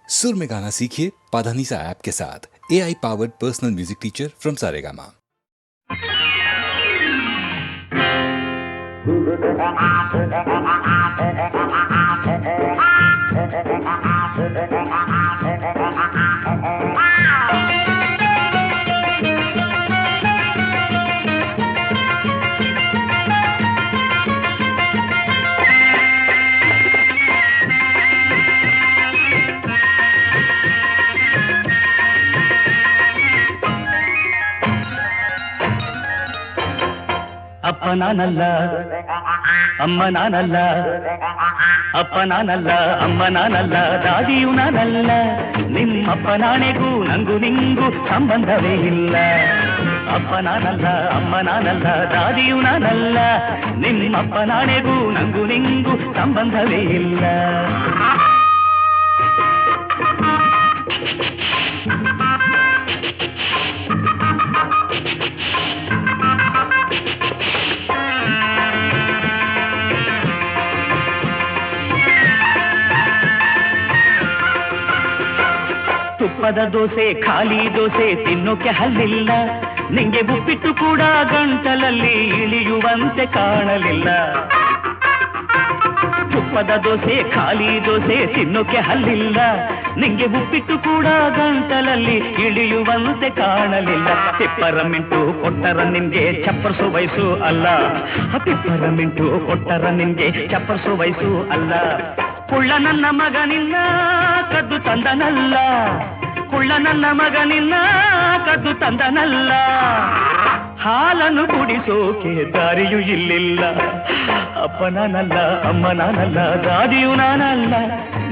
सुर में गाना सीखिए पाधानीसा ऐप के साथ। AI powered personal music teacher from Saregama. ಅಪ್ಪ ನಾನಲ್ಲ ಅಮ್ಮ ನಾನಲ್ಲ, ಅಪ್ಪ ನಾನಲ್ಲ ಅಮ್ಮ ನಾನಲ್ಲ, ದಾದಿಯು ನಾನಲ್ಲ. ನಿಮ್ಮಪ್ಪ ನಾಣೆಗೂ ನಂಗೂ ನಿಂಗೂ ಸಂಬಂಧವೇ ಇಲ್ಲ. ಅಪ್ಪ ನಾನಲ್ಲ ಅಮ್ಮ ನಾನಲ್ಲ, ದಾದಿಯು ನಾನಲ್ಲ. ನಿಮ್ಮಪ್ಪ ನಾಣೆಗೂ ನಂಗೂ ನಿಂಗೂ ಸಂಬಂಧವೇ ಇಲ್ಲ. ತುಪ್ಪದ ದೋಸೆ ಖಾಲಿ ದೋಸೆ ತಿನ್ನೋಕೆ ಹಲ್ಲಿಲ್ಲ. ನಿಂಗೆ ಉಪ್ಪಿಟ್ಟು ಕೂಡ ಗಂಟಲಲ್ಲಿ ಇಳಿಯುವಂತೆ ಕಾಣಲಿಲ್ಲ. ತುಪ್ಪದ ದೋಸೆ ಖಾಲಿ ದೋಸೆ ತಿನ್ನೋಕೆ ಹಲ್ಲಿಲ್ಲ. ನಿಂಗೆ ಉಪ್ಪಿಟ್ಟು ಕೂಡ ಗಂಟಲಲ್ಲಿ ಇಳಿಯುವಂತೆ ಕಾಣಲಿಲ್ಲ. ಪಿಪ್ಪರಮಿಂಟು ಕೊಟ್ಟರ ನಿನ್ಗೆ ಚಪ್ಪರ್ಸೋ ವಯಸ್ಸು ಅಲ್ಲ. ಪಿಪ್ಪರಮಿಂಟು ಕೊಟ್ಟರ ನಿನ್ಗೆ ಚಪ್ಪರ್ಸೋ ವಯಸ್ಸು ಅಲ್ಲ. ಕುಳ್ಳ ನನ್ನ ಮಗ ನಿನ್ನ ಕದ್ದು ತಂದನಲ್ಲ. ಕುಳ್ಳ ನನ್ನ ಮಗ ನಿನ್ನ ಕದ್ದು ತಂದನಲ್ಲ. ಹಾಲನ್ನು ಕುಡಿಸೋಕೆ ದಾರಿಯೂ ಇಲ್ಲಿಲ್ಲ. ಅಪ್ಪ ನಾನಲ್ಲ ಅಮ್ಮ ನಾನಲ್ಲ, ದಾದಿಯೂ ನಾನಲ್ಲ.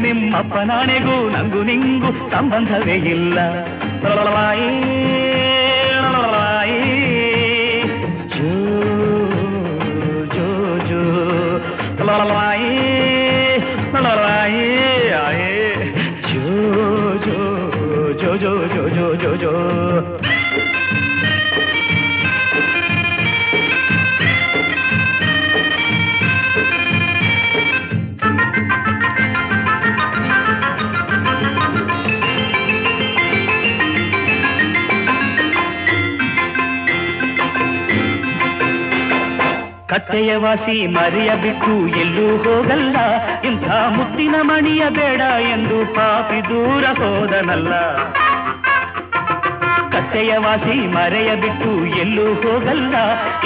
ನಿಮ್ಮಪ್ಪ ನಾಣೆಗೂ ನಂಗೂ ನಿಂಗೂ ಸಂಬಂಧವೇ ಇಲ್ಲ. ಜೋ ಜೋ ಜೋ ಜೋ ಜೋ ಜೋ ಜೋ ಜೋ. ಕತ್ತೆಯ ವಾಸಿ ಮರೆಯ ಬಿಟ್ಟು ಎಲ್ಲೂ ಹೋಗಲ್ಲ. ಇಂಥ ಮುತ್ತಿನ ಮಣಿಯ ಬೇಡ ಎಂದು ಪಾಪಿ ದೂರ ಹೋದನಲ್ಲ. ಕತ್ತೆಯ ವಾಸಿ ಮರೆಯ ಬಿಟ್ಟು ಎಲ್ಲೂ ಹೋಗಲ್ಲ.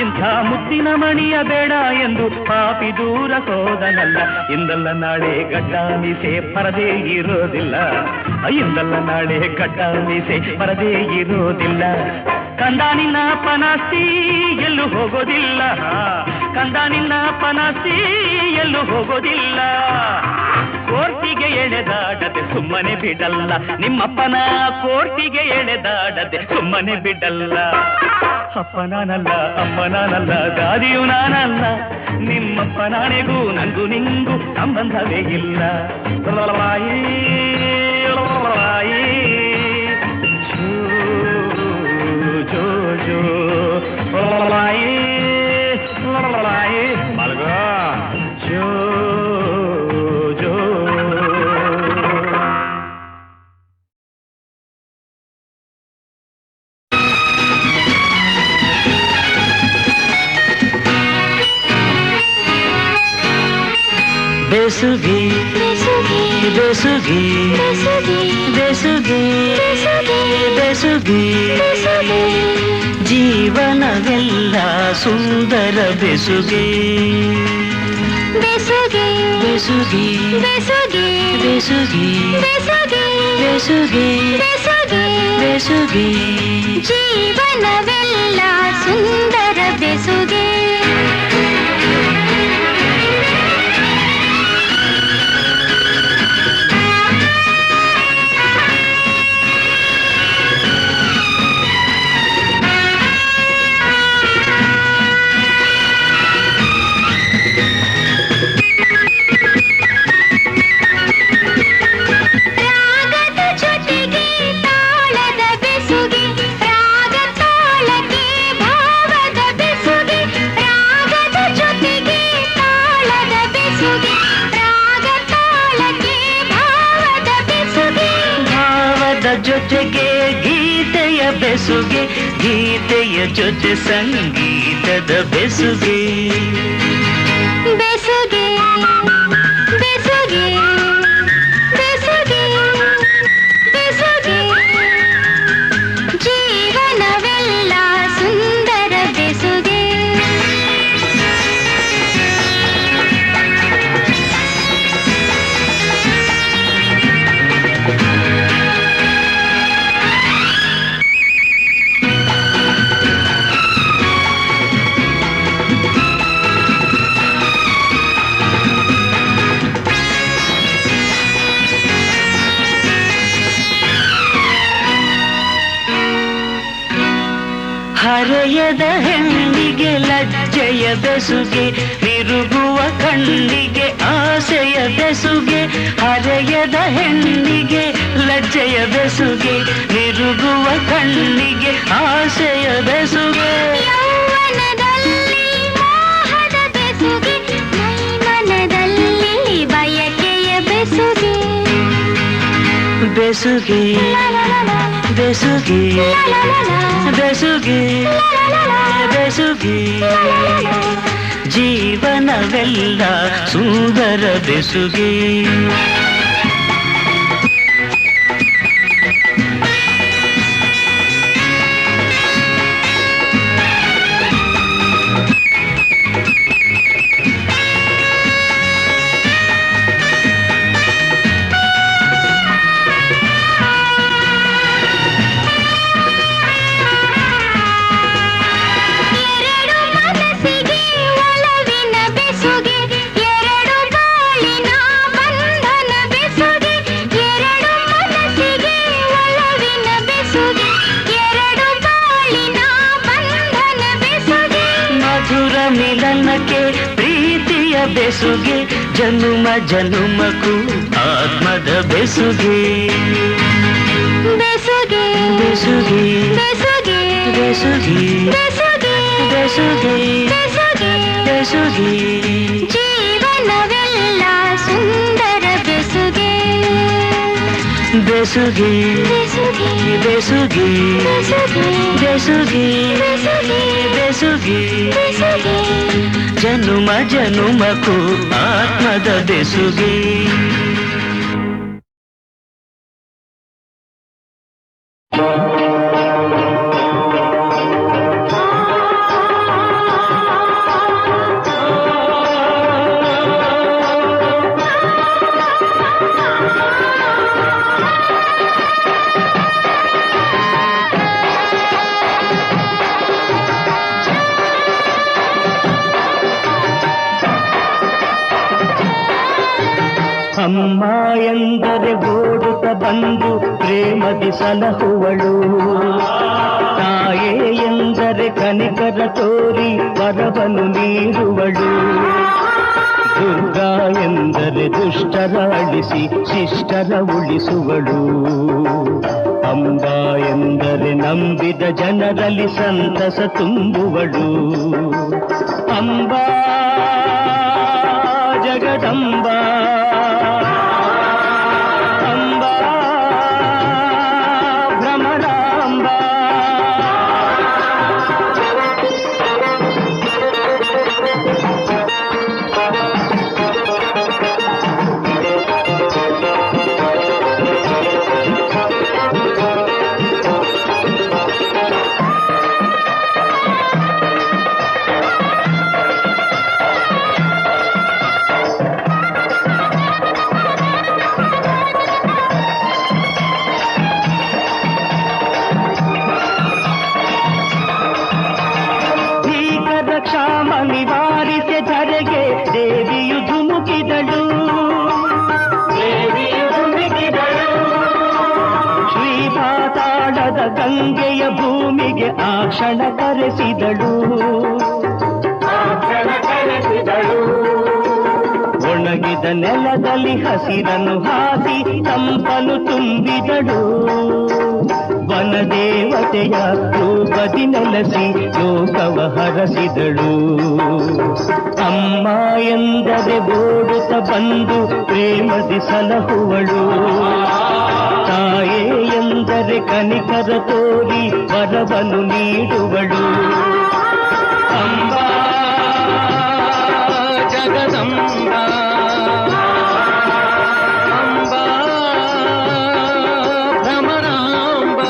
ಇಂಥ ಮುತ್ತಿನ ಮಣಿಯ ಬೇಡ ಎಂದು ಪಾಪಿ ದೂರ ಹೋದನಲ್ಲ. ಇಂದಲ್ಲ ನಾಳೆ ಗಡ್ಡ ಮೀಸೆ ಪರದೇ ಇರೋದಿಲ್ಲ. ಇಂದಲ್ಲ ನಾಳೆ ಗಡ್ಡ ಮೀಸೆ ಪರದೇ ಇರೋದಿಲ್ಲ. ಕಂದ ನಿನ್ನ ಪನಾಸ್ತಿ ಎಲ್ಲೂ ಹೋಗೋದಿಲ್ಲ. ಕಂದ ನಿನ್ನ ಪನಾಸ್ತಿ ಎಲ್ಲೂ ಹೋಗೋದಿಲ್ಲ. ಕೋರ್ಟಿಗೆ ಎಳೆದಾಡದೆ ಸುಮ್ಮನೆ ಬಿಡಲ್ಲ. ನಿಮ್ಮಪ್ಪನ ಕೋರ್ಟಿಗೆ ಎಳೆದಾಡದೆ ಸುಮ್ಮನೆ ಬಿಡಲ್ಲ. ಅಪ್ಪ ನಾನಲ್ಲ ಅಮ್ಮ ನಾನಲ್ಲ, ದಾದಿಯು ನಾನಲ್ಲ. ನಿಮ್ಮಪ್ಪ ನಾಣೆಗೂ ನಂಗೂ ನಿಂಗೂ ಸಂಬಂಧವೇ ಇಲ್ಲ. ಜೋ ಜೋ ಮಲಗ ಜೋ ಜೋ. बेसुगी बेसुगी बेसुगी बेसुगी बेसुगी ಜೀವನವೆಲ್ಲ ಸುಂದರ ಬೆಸುಗೆ. ಬೆಸುಗೆ ಬೆಸುಗೆ ಬೆಸುಗೆ ಬೆಸುಗೆ ಬೆಸುಗೆ ಬೆಸುಗೆ ಬೆಸುಗೆ ಬೆಸುಗೆ ಜೀವನವೆಲ್ಲ ಸುಂದರ ಬೆಸುಗೆ. ರಾಗ ತಾಳಕ್ಕೆ ಭಾವದ ಬೆಸುಗೆ. ಜೊತೆಗೆ ಗೀತೆಯ ಬೆಸುಗೆ, ಗೀತೆಯ ಜೊತೆ ಸಂಗೀತದ ಬೆಸುಗೆ. ಬೆಸುಗೆ ಬೆಸುಗೆ ಬೆಸುಗೆ ಬೆಸುಗೆ ಜೀವನವೆಲ್ಲ ಸುಂದರ ಬೆಸುಗೆ. ಹರೆಯದ ಹೆಣ್ಣಿಗೆ ಲಜ್ಜೆಯ ಬೆಸುಗೆ, ತಿರುಗುವ ಕಣ್ಣಿಗೆ ಆಸೆಯ ಬೆಸುಗೆ. ಹರೆಯದ ಹೆಣ್ಣಿಗೆ ಲಜ್ಜೆಯ ಬೆಸುಗೆ, ತಿರುಗುವ ಕಣ್ಣಿಗೆ ಆಸೆಯ ಬೆಸುಗೆ. ಯೌವನದಲ್ಲಿ ಮೋಹದ ಬೆಸುಗೆ, ಮೈಮನದಲ್ಲಿ ಬಯಕೆಯ ಬೆಸುಗೆ. ಬೆಸುಗೆ ಬೆಸುಗೆ ಬೆಸುಗೆ ಬೆಸುಗೆ ಜೀವನವೆಲ್ಲ ಸುಂದರ ಬೆಸುಗೆ. ಮಿಲನಕ್ಕೆ ಪ್ರೀತಿಯ ಬೆಸುಗೆ, ಜನುಮ ಜನುಮಕ್ಕೂ ಆತ್ಮದ ಬೆಸುಗೆ. ಬೆಸುಗೆ ಬೆಸುಗೆ ಬೆಸುಗೆ ಬೆಸುಗೆ ಬೆಸುಗೆ ಬೆಸುಗೆ ಬೆಸುಗೆ ಬೆಸುಗೆ ಜೀವನವೆಲ್ಲ ಸುಂದರ ಬೆಸುಗೆ. ಬೆಸುಗೆ ಬೆಸುಗೆ ಬೆಸುಗೆ ಬೆಸುಗೆ ಬೆಸುಗೆ ಬೆಸುಗೆ ಬೆಸುಗೆ ಬೆಸುಗೆ ಜನುಮ ಜನುಮಕ್ಕೂ ಆತ್ಮದ ಬೆಸುಗೆ. ಅಮ್ಮ ಎಂದರೆ ಓಡುತ್ತ ಬಂದು ಪ್ರೇಮದಿ ಸಲಹುವಳು, ತಾಯೇ ಎಂದರೆ ಕನಿಕರ ತೋರಿ ವರವನ್ನು ನೀಡುವಳು, ದುರ್ಗಾ ಎಂದರೆ ದುಷ್ಟರ ಅಳಿಸಿ ಶಿಷ್ಟರ ಉಳಿಸುವಳು, ಅಂಬಾ ಎಂದರೆ ನಂಬಿದ ಜನರಲ್ಲಿ ಸಂತಸ ತುಂಬುವಳು. ಅಂಬಾ ಜಗದಂಬಾ ಕ್ಷಾಮ ನಿವಾರಿಸಿ ಧರೆಗೆ ದೇವಿಯು ಧುಮುಕಿದಳು, ಶ್ರೀಪಾತಾಳದ ಗಂಗೆಯ ಭೂಮಿಗೆ ಆ ಕ್ಷಣ ಕರೆಸಿದಳು. ಒಣಗಿದ ನೆಲದಲ್ಲಿ ಹಸಿರನ್ನು ಹಾಸಿ ತಂಪನು ತುಂಬಿದಳು, ವನದೇವತೆಯ ರೂಪದಿ ನೆಲೆಸಿ ಲೋಕವ ಹರಸಿದಳು. ಅಮ್ಮ ಎಂದರೆ ಓಡುತ್ತ ಬಂದು ಪ್ರೇಮದಿ ಸಲಹುವಳು, ತಾಯೇ ಎಂದ ಕನಿಕರ ತೋರಿ ವರವನ್ನು ನೀಡುವಳು ಅಂಬಾ ಜಗದಂಬಾ ಅಂಬಾ ಭ್ರಮರಾಂಬಾ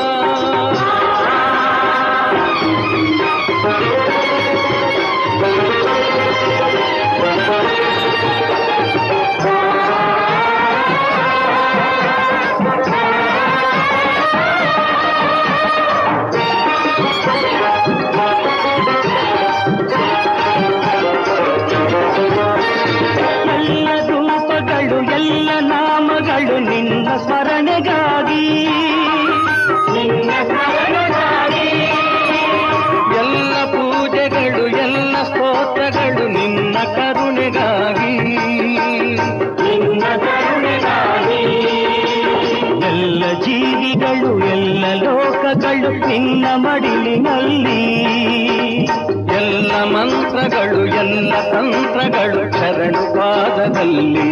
ಎಲ್ಲ ನಾಮಗಳು ನಿನ್ನ ಸ್ಮರಣೆಗಾಗಿ ಎಲ್ಲ ಪೂಜೆಗಳು ಎಲ್ಲ ಸ್ತೋತ್ರಗಳು ನಿನ್ನ ಕರುಣೆಗಾಗಿ ಎಲ್ಲ ಜೀವಿಗಳು ಎಲ್ಲ ಲೋಕಗಳು ನಿನ್ನ ಮಡಿಲಿನಲ್ಲಿ ಎಲ್ಲ ಮಂತ್ರಗಳು ಎಲ್ಲ ತಂತ್ರಗಳು ಶರಣು ಪಾದದಲ್ಲಿ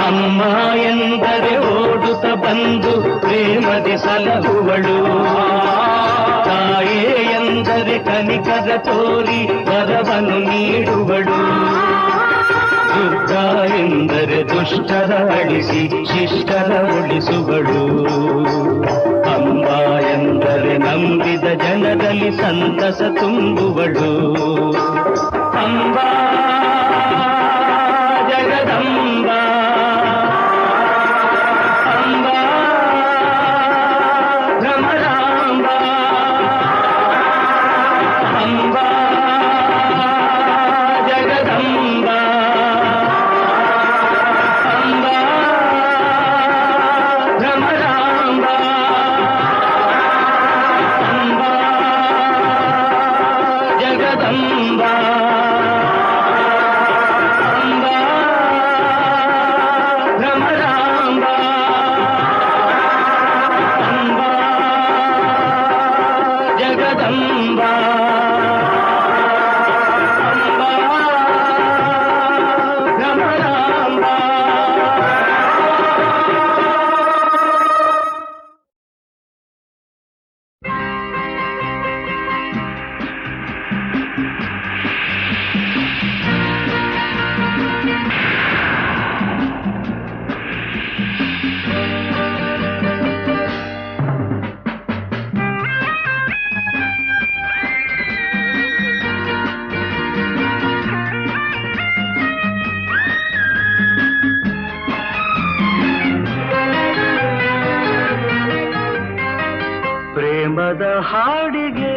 ಅಮ್ಮ ಎಂದರೆ ಓಡುತ್ತ ಬಂದು ಪ್ರೇಮದಿ ಸಲಹುವಳು ತಾಯೇ ಎಂದರೆ ಕನಿಕರ ತೋರಿ ವರವನ್ನು ನೀಡುವಳು ದುರ್ಗ ಎಂದರೆ ದುಷ್ಟರ ಅಳಿಸಿ ಶಿಷ್ಟರ ಉಳಿಸುವಳು ಅಂಬ ಎಂದರೆ ನಂಬಿದ ಜನರಲ್ಲಿ ಸಂತಸ ತುಂಬುವಳು ಅಂಬಾ ಜಗದಂಬಾ ಅಂಬಾ ಭ್ರಮರಾಂಬಾ ಅಂಬಾ ಜಗದಂಬಾ ಅಂಬಾ ಭ್ರಮರಾಂಬಾ ಅಂಬಾ ಜಗದಂಬಾ ಅಂಬಾ ಭ್ರಮರಾಂಬಾ ಅಂಬಾ ಜಗದಂಬಾ ಅಂಬಾ ಭ್ರಮರಾಂಬಾ. ಪ್ರೇಮದ ಹಾಡಿಗೆ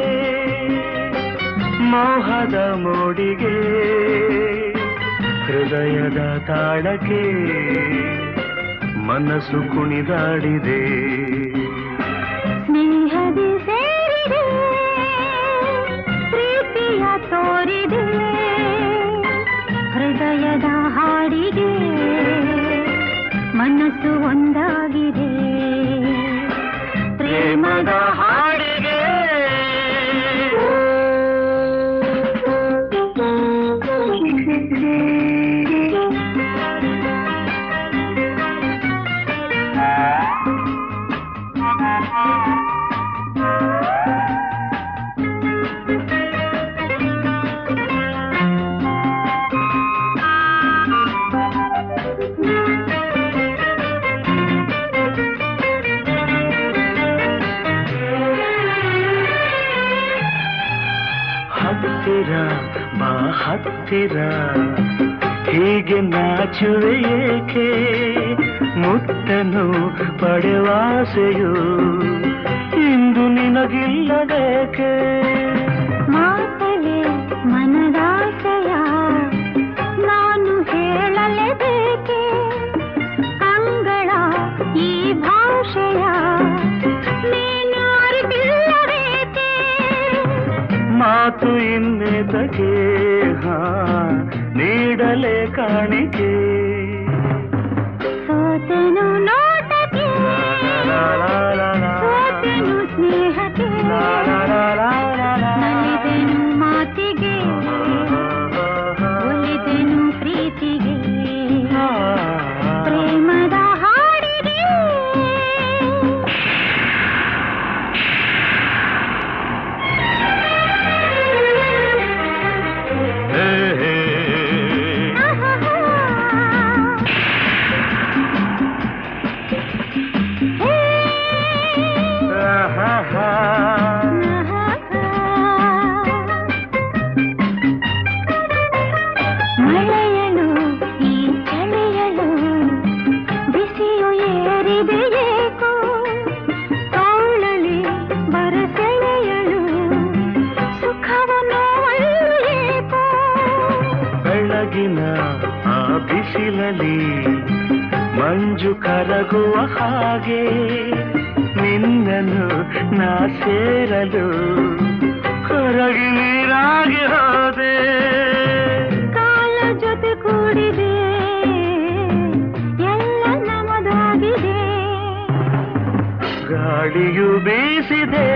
ಮೋಹದ ಮೋಡಿಗೆ ಹೃದಯದ ತಾಳಕ್ಕೆ ಮನಸ್ಸು ಕುಣಿದಾಡಿದೆ ಸ್ನೇಹದಿ ಸೇರಿದೆ ಪ್ರೀತಿಯ ತೋರಿದೆ ಹೃದಯದ ಹಾಡಿಗೆ ಮನಸ್ಸು ಒಂದಾಗಿದೆ ಪ್ರೇಮದ ಹಾಡಿಗೆ ಹತ್ತಿರ ಬಾ ಹತ್ತಿರ ಹೀಗೆ ನಾಚುವೆ ಏಕೆ ಮುತ್ತನು ಪಡೆವಾಸೆಯು ಇಂದು ನಿನಗಿಲ್ಲಬೇಕೆ ಮಾತಲೆ ಮನದಾಸೆಯ ನಾನು ಹೇಳಲೇಬೇಕೆ ಅಂಗಳ ಈ ಭಾಷೆಯ ನೀನು ಅರಿತಿಲ್ಲಬೇಕೆ ಮಾತು ಇನ್ನೆದಕ್ಕೆ ನೀಡಲೇ ಕಾಣಿಕೆ ಸೋತೆನು ನೋಟಕ್ಕೆ ಸೋತೆನು ಸ್ನೇಹಕ್ಕೆ ನಲಿದೆನು ಮಾತಿಗೆ ಒಲಿದೆನು ಪ್ರೀತಿಗೆ ಪ್ರೇಮದ ಹಾಡಿಗೆ ಕರಗುವ ಹಾಗೆ ನಿನ್ನನ್ನು ನಾ ಸೇರಲು ಕರಗಿ ನೀರಾಗಿ ಹೋದೆ. ಕಾಲ ಜೊತೆ ಕೂಡಿದೆ ಎಲ್ಲ ನಮದಾಗಿದೆ. ಗಾಳಿಯು ಬೀಸಿದೆ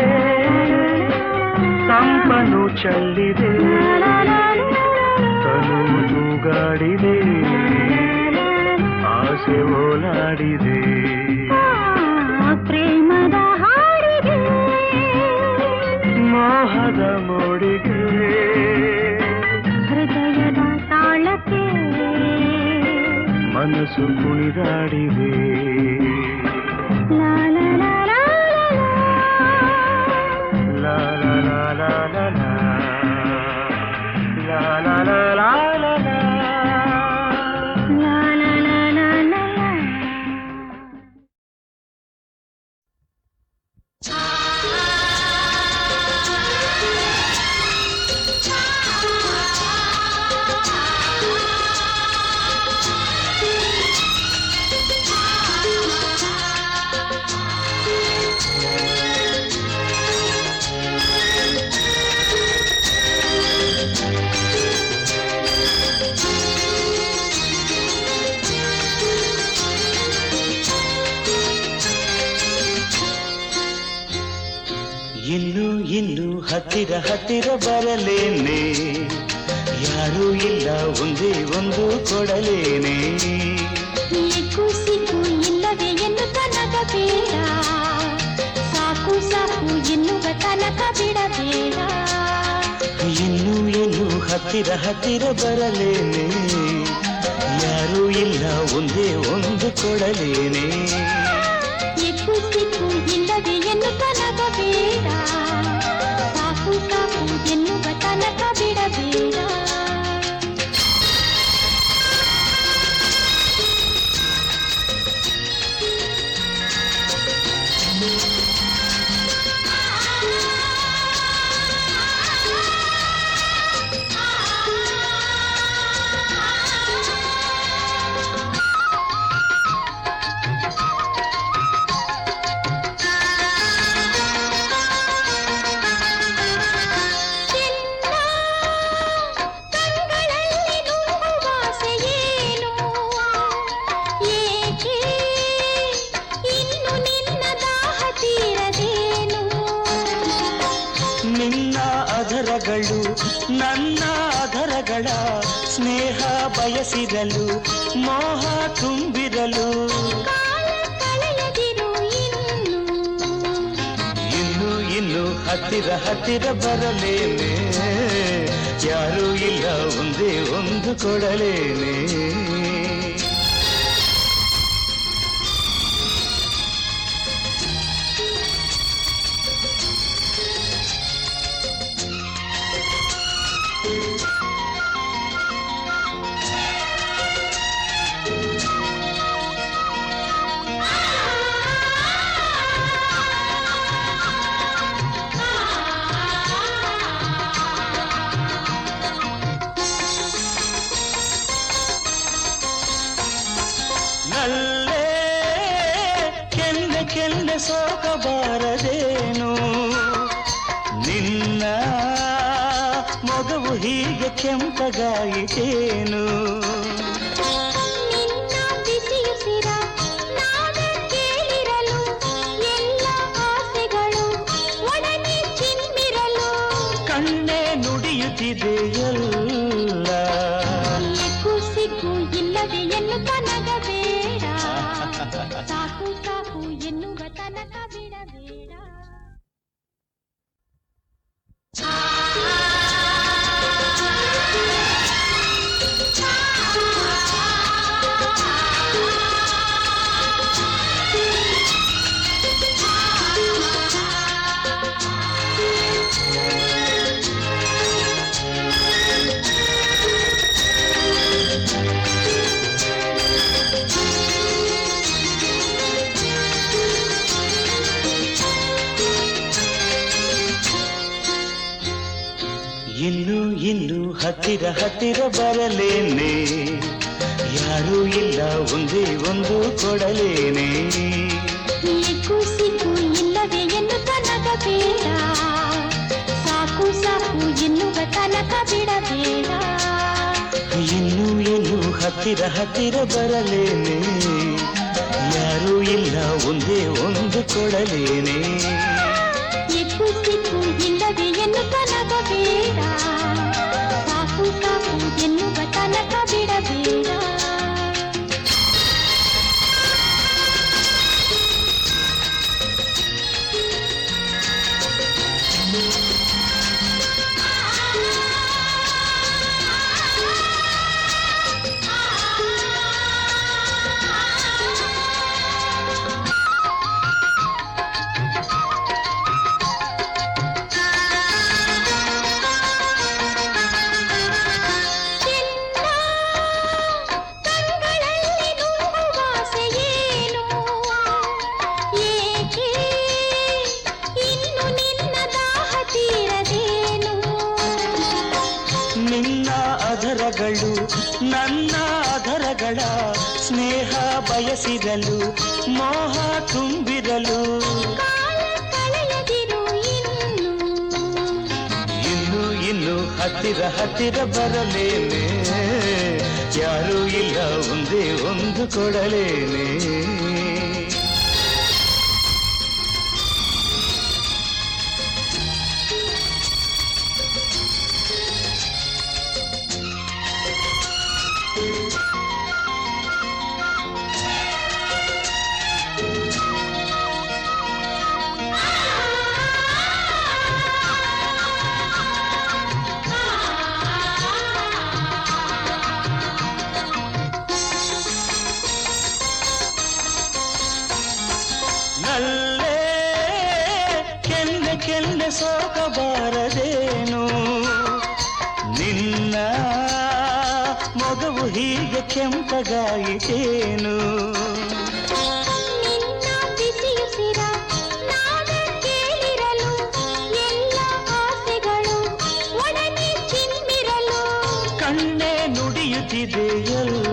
ತಂಪನು ಚೆಲ್ಲಿದೆ ತನು ತೂಗಾಡಿದೆ ಆಸೆ ಓಲಾಡಿದೆ. ಪ್ರೇಮದ ಹಾಡಿಗೆ ಮೋಹದ ಮೋಡಿಗೆ ಹೃದಯದ ತಾಳಕ್ಕೆ ಮನಸ್ಸು ಕುಣಿದಾಡಿದೆ. ಲಾ ಲಾ ಲಾ ಲಾ ಲಾ ಲಾ ಲಾ ಲಾ ಲಾ ಲಾ ಲಾ ಲಾ ಲಾ ಲಾ ಲಾ. ಇನ್ನು ಹತ್ತಿರ ಹತ್ತಿರ ಬರಲೇನೆ ಯಾರೂ ಇಲ್ಲ ಒಂದೇ ಒಂದು ಕೊಡಲೇನೆ. ಸಿಕ್ಕು ಇಲ್ಲವೇ ಎನ್ನುತ್ತ ನಗಬೇಡ ಸಾಕು ಸಾಕು ಎನ್ನುವ ತನಕ ಬಿಡಬೇಡ. ಇನ್ನು ಹತ್ತಿರ ಹತ್ತಿರ ಬರಲೇನೆ ಯಾರೂ ಇಲ್ಲ ಒಂದೇ ಒಂದು ಕೊಡಲೇನೆ. ಸಿಕ್ಕು ಇಲ್ಲವೇ ಎನ್ನುತ್ತ ನಗಬೇಡ ಸಾಕು ಸಾಕು ಎನ್ನುವ ತನಕ ಬಿಡಬೇಡ. ನನ್ನ ಅಧರಗಳ ಸ್ನೇಹ ಬಯಸಿರಲು ಮೋಹ ತುಂಬಿರಲು ಇನ್ನು ಹತ್ತಿರ ಹತ್ತಿರ ಬರಲೇನೆ ಯಾರೂ ಇಲ್ಲ ಒಂದೇ ಒಂದು ಕೊಡಲೇನೆ. ಕೆನ್ನೆ ಸೋಕಬಾರದೇನು ನಿನ್ನ ಮೊಗವು ಹೀಗೆ ಕೆಂಪಗಾಯಿತೇನು. ಕಣ್ಣೆ ನುಡಿಯುತ್ತಿದೆಯಲ್ಲ ಸಿಕ್ಕು ಇಲ್ಲವೇ ಎನ್ನುತ್ತ ನಗಬೇಡ ಸಾಕು ಸಾಕು ಎನ್ನುವ ತನಕ ಬಿಡಬೇಡ. ಇನ್ನು ಹತ್ತಿರ ಹತ್ತಿರ ಬರಲೇನೆ ಯಾರೂ ಇಲ್ಲ ಒಂದೇ ಒಂದು ಕೊಡಲೇನೆ. ಏಕು ಸಿಕ್ಕು ಇಲ್ಲವೇ ಎನ್ನುತ್ತ ನಗಬೇಡ, ಸಾಕು ಸಾಕು ಎನ್ನುವ ತನಕ ಬಿಡಬೇಡ. ಇನ್ನು ಇನ್ನು ಹತ್ತಿರ ಹತ್ತಿರ ಬರಲೇನೆ, ಯಾರೂ ಇಲ್ಲ ಒಂದೇ ಒಂದು ಕೊಡಲೇನೆ. ಏಕು ಸಿಕ್ಕು ಇಲ್ಲವೇ ಎನ್ನುತ್ತ ನಗಬೇಡ, ಸಾಕು ಸಾಕು ಎನ್ನುವ ತನಕ ಬಿಡಬೇಡ. ಅಧರಗಳು ನನ್ನ ಅಧರಗಳ ಸ್ನೇಹ ಬಯಸಿರಲು, ಮೋಹ ತುಂಬಿರಲು. ಇನ್ನು ಇನ್ನು ಹತ್ತಿರ ಹತ್ತಿರ ಬರಲೇನೆ, ಯಾರೂ ಇಲ್ಲ ಒಂದೇ ಒಂದು ಕೊಡಲೇನೆ. ನಲ್ಲೇ ಕೆನ್ನೆ ಕೆನ್ನೆ ಸೋಕಬಾರದೇನು, ನಿನ್ನ ಮೊಗವು ಹೀಗೆ ಕೆಂಪಗಾಯಿತೇನು. ನಿನ್ನ ಬಿಸಿಯುಸಿರ ನಾವೇ ಕೇಳಿರಲು, ಎಲ್ಲ ಆಸೆಗಳು ಒಡನೆ ಚಿಮ್ಮಿರಲು. ಕಣ್ಣೆ ನುಡಿಯುತ್ತಿದೆ ಎಲ್ಲ